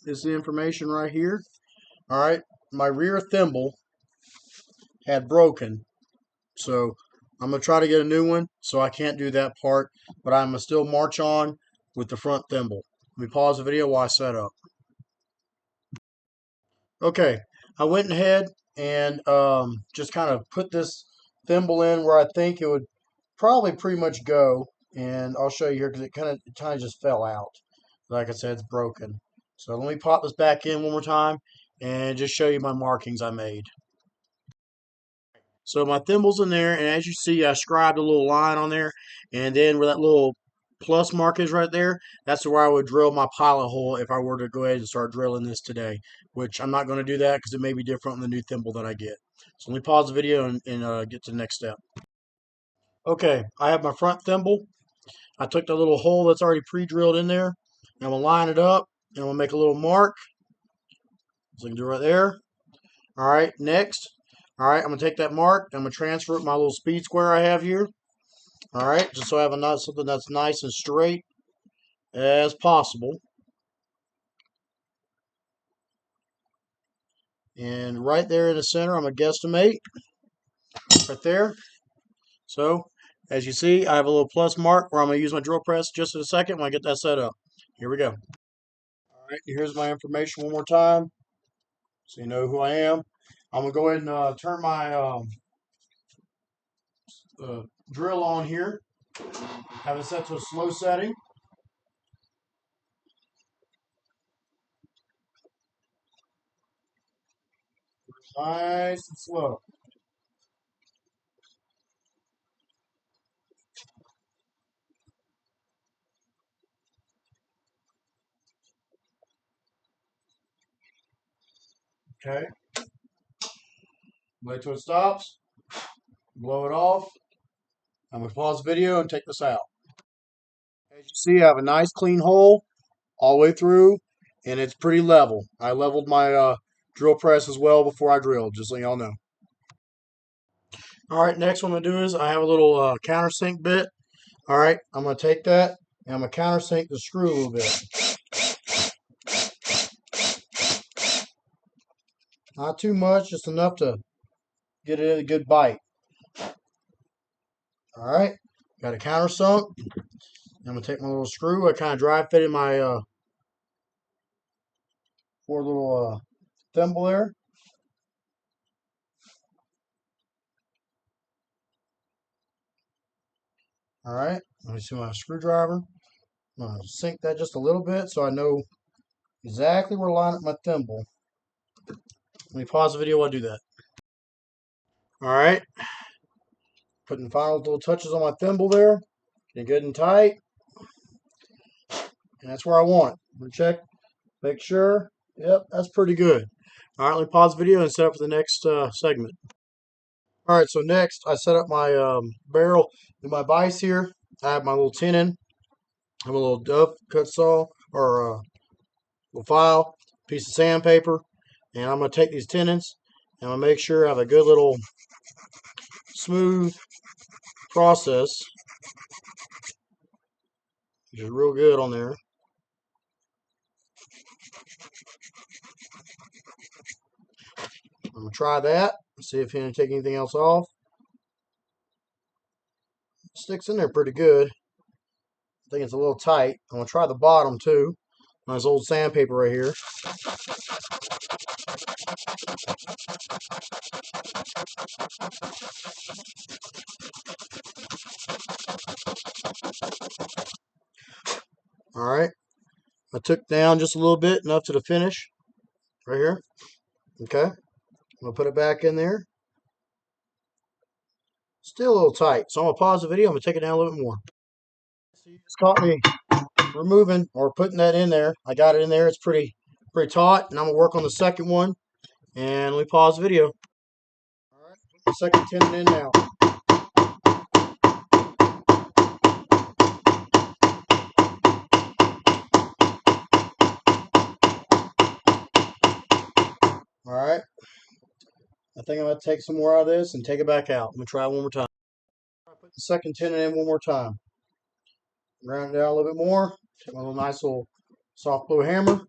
is the information right here. All right, my rear thimble had broken, so I'm gonna try to get a new one. So I can't do that part, but I'm gonna still march on with the front thimble. Let me pause the video while I set up. Okay, I went ahead and just kind of put this thimble in where I think it would probably pretty much go, and I'll show you here because it kind of just fell out. Like I said, it's broken. So let me pop this back in one more time and just show you my markings I made. So my thimble's in there, and as you see, I scribed a little line on there, and then where that little plus mark is right there, that's where I would drill my pilot hole if I were to go ahead and start drilling this today, which I'm not going to do that because it may be different on the new thimble that I get. So let me pause the video and get to the next step. Okay, I have my front thimble. I took the little hole that's already pre-drilled in there, and I'm going to line it up, and I'm going to make a little mark. So I can do right there. All right, next. All right, I'm going to take that mark, I'm going to transfer it my little speed square I have here. All right, just so I have something that's nice and straight as possible. And right there in the center, I'm going to guesstimate right there. So, as you see, I have a little plus mark where I'm going to use my drill press just in a second when I get that set up. Here we go. All right, here's my information one more time so you know who I am. I'm going to go ahead and turn my drill on here. Have it set to a slow setting. Nice and slow. Okay. Wait till it stops. Blow it off. I'm going to pause the video and take this out. As you see, I have a nice clean hole all the way through, and it's pretty level. I leveled my drill press as well before I drilled, just so y'all know. All right, next what I'm going to do is I have a little countersink bit. All right, I'm going to take that, and I'm going to countersink the screw a little bit. Not too much, just enough to get it a good bite. All right, got a countersunk. I'm going to take my little screw. I kind of dry fitted my four little thimble there. All right, let me see my screwdriver. I'm going to sink that just a little bit so I know exactly where to line up my thimble. Let me pause the video while I do that. All right, putting final little touches on my thimble there. Getting good and tight. And that's where I want it. I'm going to check, make sure. Yep, that's pretty good. All right, let me pause the video and set up for the next segment. All right, so next I set up my barrel in my vise here. I have my little tenon. I have a little Duff cut saw or little file, piece of sandpaper, and I'm going to take these tenons and I'm going to make sure I have a good little smooth process, which is real good on there. I'm going to try that, see if I can take anything else off. It sticks in there pretty good. I think it's a little tight. I'm going to try the bottom too. Nice old sandpaper right here. All right. I took down just a little bit, enough to the finish right here. Okay. I'm going to put it back in there. Still a little tight. So I'm going to pause the video. I'm going to take it down a little bit more. So you just caught me removing or putting that in there. I got it in there. It's pretty taut. And I'm going to work on the second one. And let me pause the video. All right. Put the second tenon in now. All right. I think I'm going to take some more out of this and take it back out. I'm going to try it one more time. Put the second tenon in one more time. Round it out a little bit more. Take my little nice little soft blow hammer.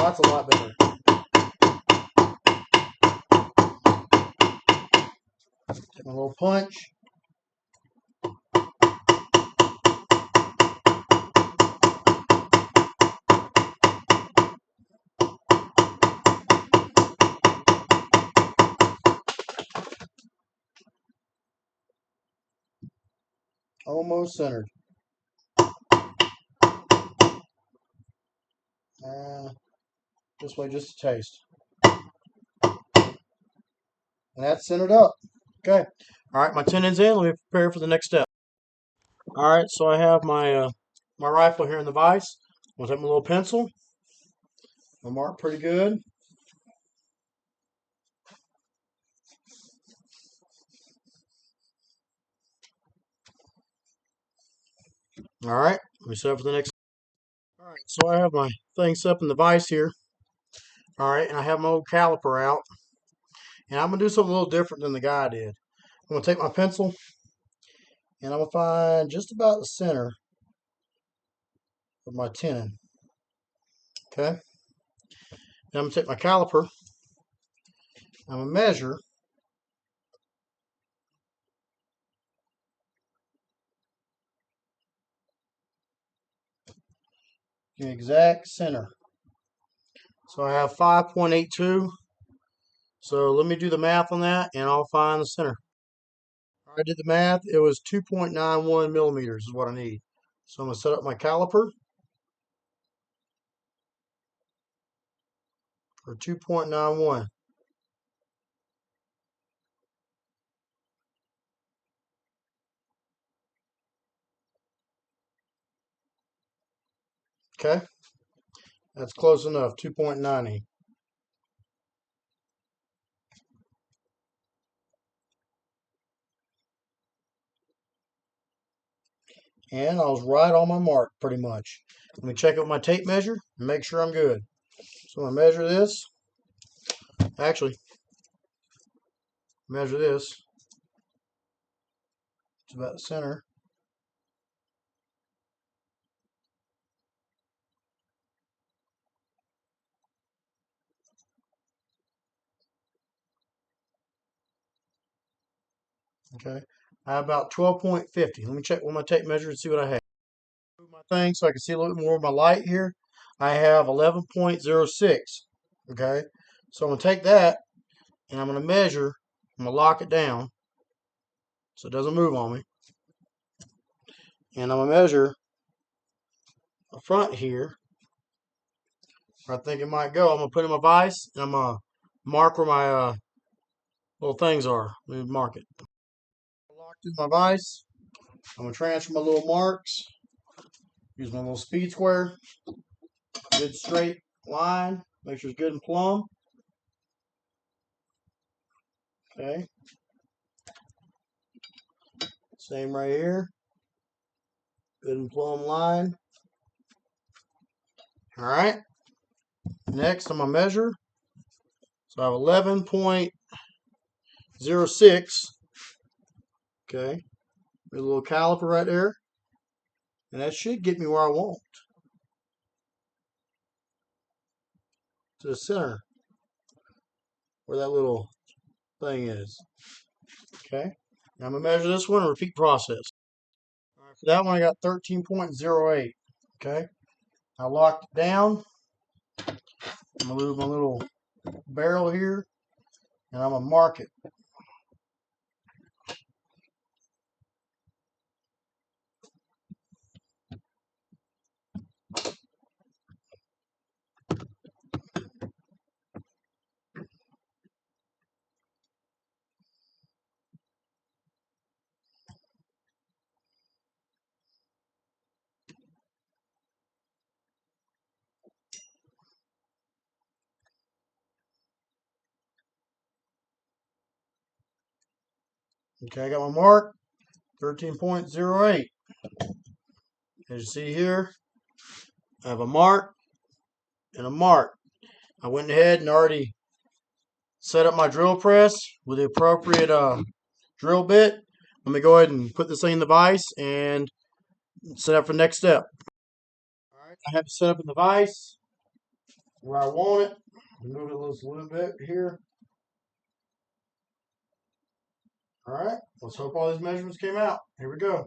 that's a lot better. Take my little punch. Almost centered. This way just a taste. And that's centered up. Okay. All right, my tendon's in. Let me prepare for the next step. All right, so I have my my rifle here in the vise. I'm gonna take my little pencil. I'll mark pretty good. All right, let me set up for the next. All right, so I have my thing set up in the vise here. All right, and I have my old caliper out. And I'm going to do something a little different than the guy did. I'm going to take my pencil and I'm going to find just about the center of my tenon. Okay? Now I'm going to take my caliper. I'm going to measure the exact center. So I have 5.82. So let me do the math on that and I'll find the center. I did the math. It was 2.91 millimeters is what I need. So I'm going to set up my caliper for 2.91. Okay? That's close enough, 2.90. And I was right on my mark pretty much. Let me check out my tape measure and make sure I'm good. So I'm going to measure this. Actually, measure this. It's about the center. Okay. I have about 12.50. Let me check with my tape measure and see what I have. Move my thing so I can see a little bit more of my light here. I have 11.06. Okay. So I'm going to take that and I'm going to measure. I'm going to lock it down so it doesn't move on me. And I'm going to measure the front here where I think it might go. I'm going to put it in my vise and I'm going to mark where my little things are. Let me mark it. Locked in my vise. I'm going to transfer my little marks. Use my little speed square. Good straight line. Make sure it's good and plumb. Okay. Same right here. Good and plumb line. All right. Next, I'm going to measure. So I have 11.06. Okay. There's a little caliper right there. And that should get me where I want. To the center. Where that little thing is. Okay. Now I'm going to measure this one and repeat process. All right, for that one, I got 13.08. Okay. I locked it down. I'm going to move my little barrel here. And I'm going to mark it. Okay, I got my mark, 13.08. As you see here, I have a mark and a mark. I went ahead and already set up my drill press with the appropriate drill bit. Let me go ahead and put this thing in the vise and set up for the next step. All right, I have it set up in the vise. where I want it. Move it just a little bit here. All right, let's hope all these measurements came out. Here we go.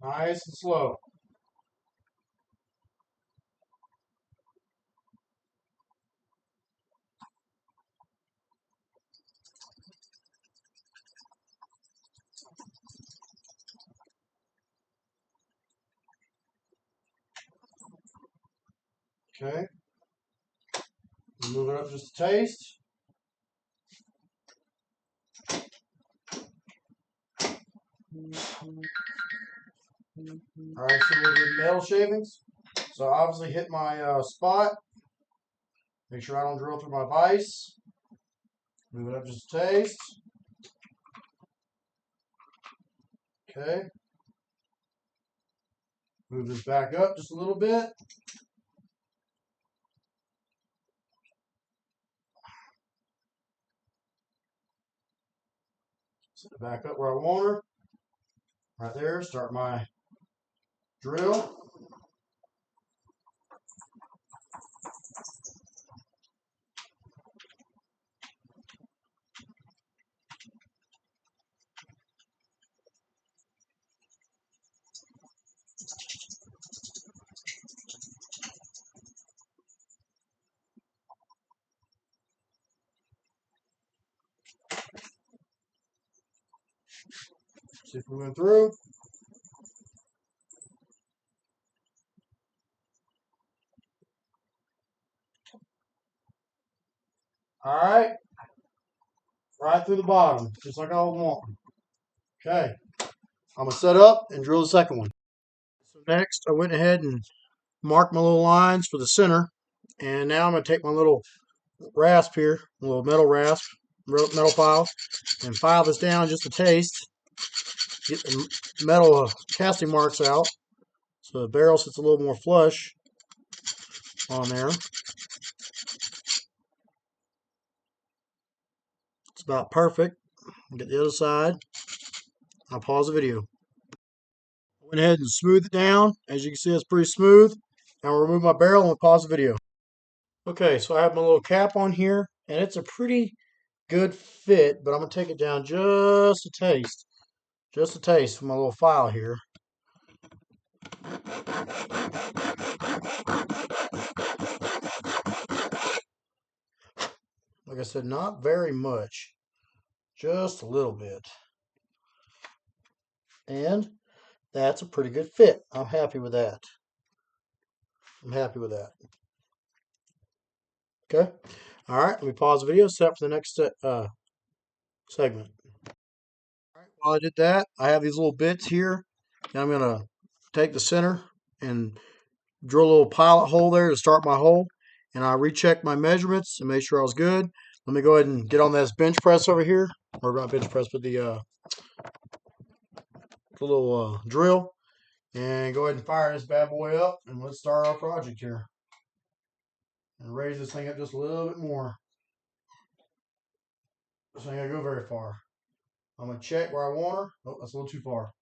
Nice and slow. Okay. Move it up just a taste. All right, so we'll do metal shavings. So obviously hit my spot. Make sure I don't drill through my vise. Move it up just a taste. Okay. Move this back up just a little bit. Set it back up where I want her. Right there, start my drill. See if we went through. All right. Right through the bottom, just like I was wanting. Okay. I'm going to set up and drill the second one. So next, I went ahead and marked my little lines for the center. And now I'm going to take my little rasp here, a little metal rasp, metal file, and file this down just a taste. Get the metal casting marks out so the barrel sits a little more flush on there. It's about perfect. Get the other side. I'll pause the video. I went ahead and smoothed it down. As you can see, it's pretty smooth. Now I'll remove my barrel and we'll pause the video. Okay, so I have my little cap on here, and it's a pretty good fit, but I'm going to take it down just a taste. Just a taste from my little file here. Like I said, not very much. Just a little bit. And that's a pretty good fit. I'm happy with that. I'm happy with that. Okay. All right, let me pause the video, set up for the next segment. All right, while I did that, I have these little bits here. And I'm going to take the center and drill a little pilot hole there to start my hole. And I recheck my measurements and make sure I was good. Let me go ahead and get on this bench press over here. Or not bench press, but the little drill. And go ahead and fire this bad boy up. And let's start our project here. And raise this thing up just a little bit more. This ain't gonna go very far. I'm gonna check where I want her. Oh, that's a little too far.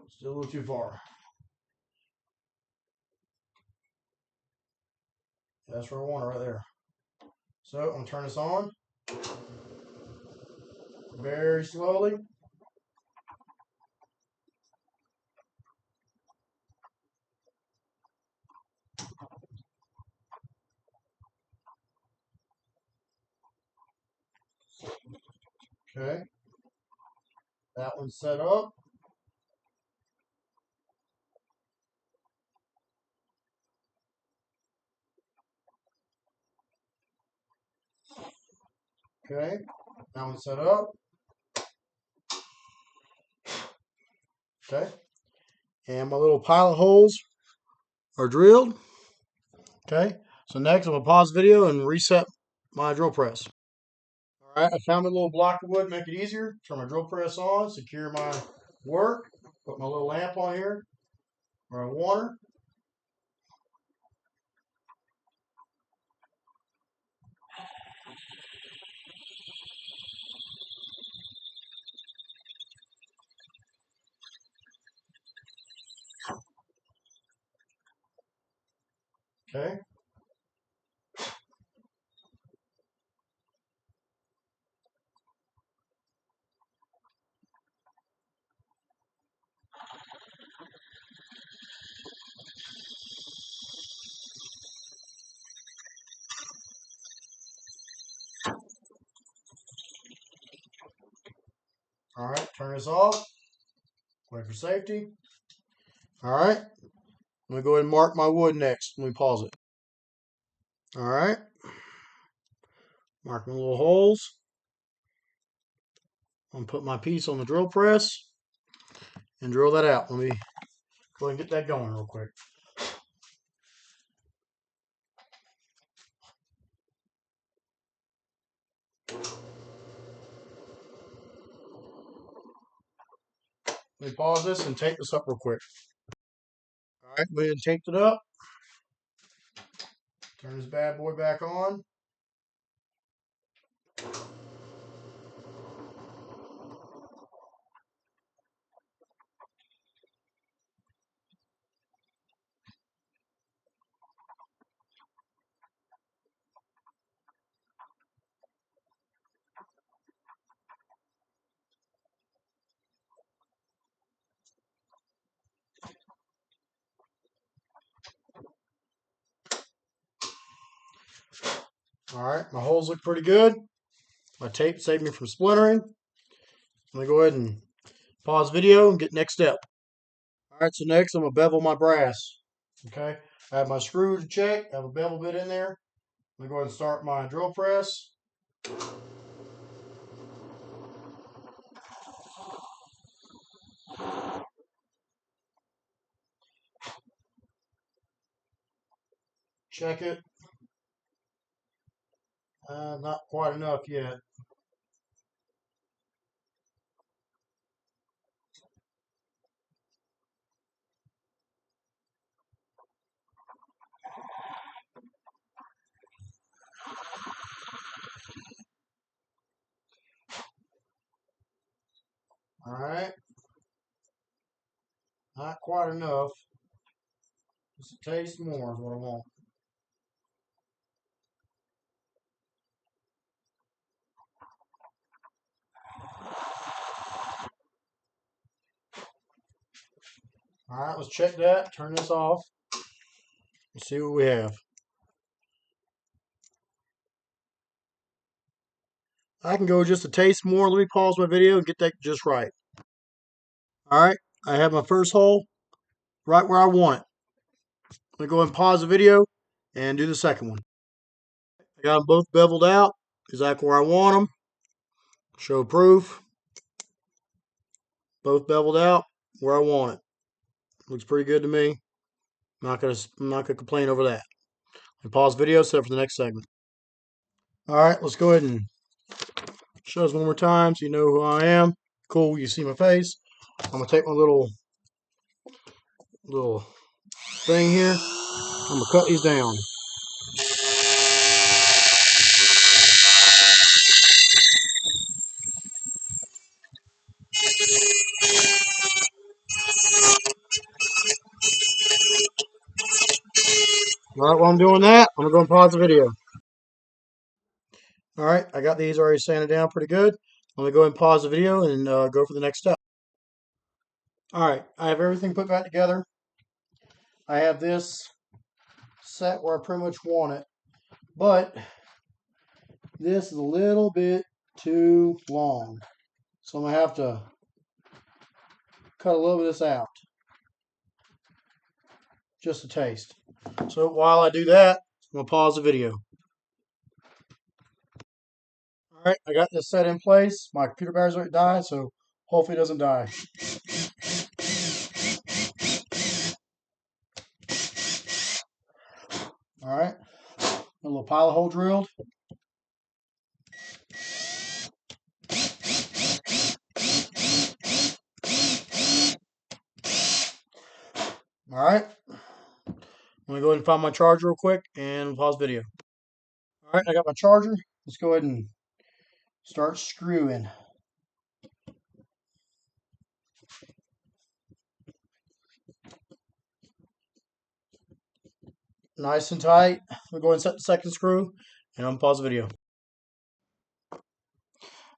Still a little too far. That's where I want her right there. So I'm gonna turn this on very slowly. Okay. That one's set up. Okay. That one's set up. Okay. And my little pilot holes are drilled. Okay. So next I'm gonna pause the video and reset my drill press. All right, I found a little block of wood, make it easier. Turn my drill press on, secure my work, put my little lamp on here, where I want her. Okay. All right, turn this off. Wait for safety. All right, let me go ahead and mark my wood next. Let me pause it. All right, mark my little holes. I'm gonna put my piece on the drill press and drill that out. Let me go ahead and get that going real quick. Let me pause this and tape this up real quick. All right, go ahead and tape it up. Turn this bad boy back on. All right, my holes look pretty good. My tape saved me from splintering. Let me go ahead and pause video and get next step. All right, so next I'm gonna bevel my brass. Okay, I have my screw to check. I have a bevel bit in there. Let me go ahead and start my drill press. Check it. Not quite enough yet. All right, not quite enough. Just a taste more is what I want. All right, let's check that. Turn this off. Let's see what we have. I can go just a taste more. Let me pause my video and get that just right. All right, I have my first hole right where I want it. Let me go ahead and pause the video and do the second one. I got them both beveled out, exactly where I want them. Show proof. Both beveled out where I want it. Looks pretty good to me. I'm not gonna complain over that. And pause video, set up for the next segment. All right, let's go ahead and show us one more time so you know who I am. Cool, you see my face. I'm gonna take my little thing here. I'm gonna cut these down. All right, while I'm doing that, I'm gonna go and pause the video. All right, I got these already sanded down pretty good. I'm gonna go ahead and pause the video and go for the next step. All right, I have everything put back together. I have this set where I pretty much want it, but this is a little bit too long. So I'm going to have to cut a little bit of this out. Just a taste. So while I do that, I'm going to pause the video. All right, I got this set in place. My computer battery's already died, so hopefully it doesn't die. All right, a little pilot hole drilled. All right. I'm going to go ahead and find my charger real quick and pause video. All right, I got my charger. Let's go ahead and start screwing. Nice and tight. We'll go ahead and set the second screw and I'm pause the video.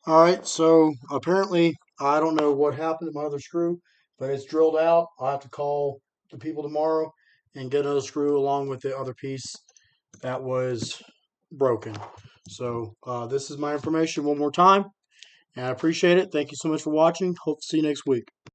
All right, so apparently I don't know what happened to my other screw, but it's drilled out. I'll have to call the people tomorrow and get another screw along with the other piece that was broken. So this is my information one more time, and I appreciate it. Thank you so much for watching. Hope to see you next week.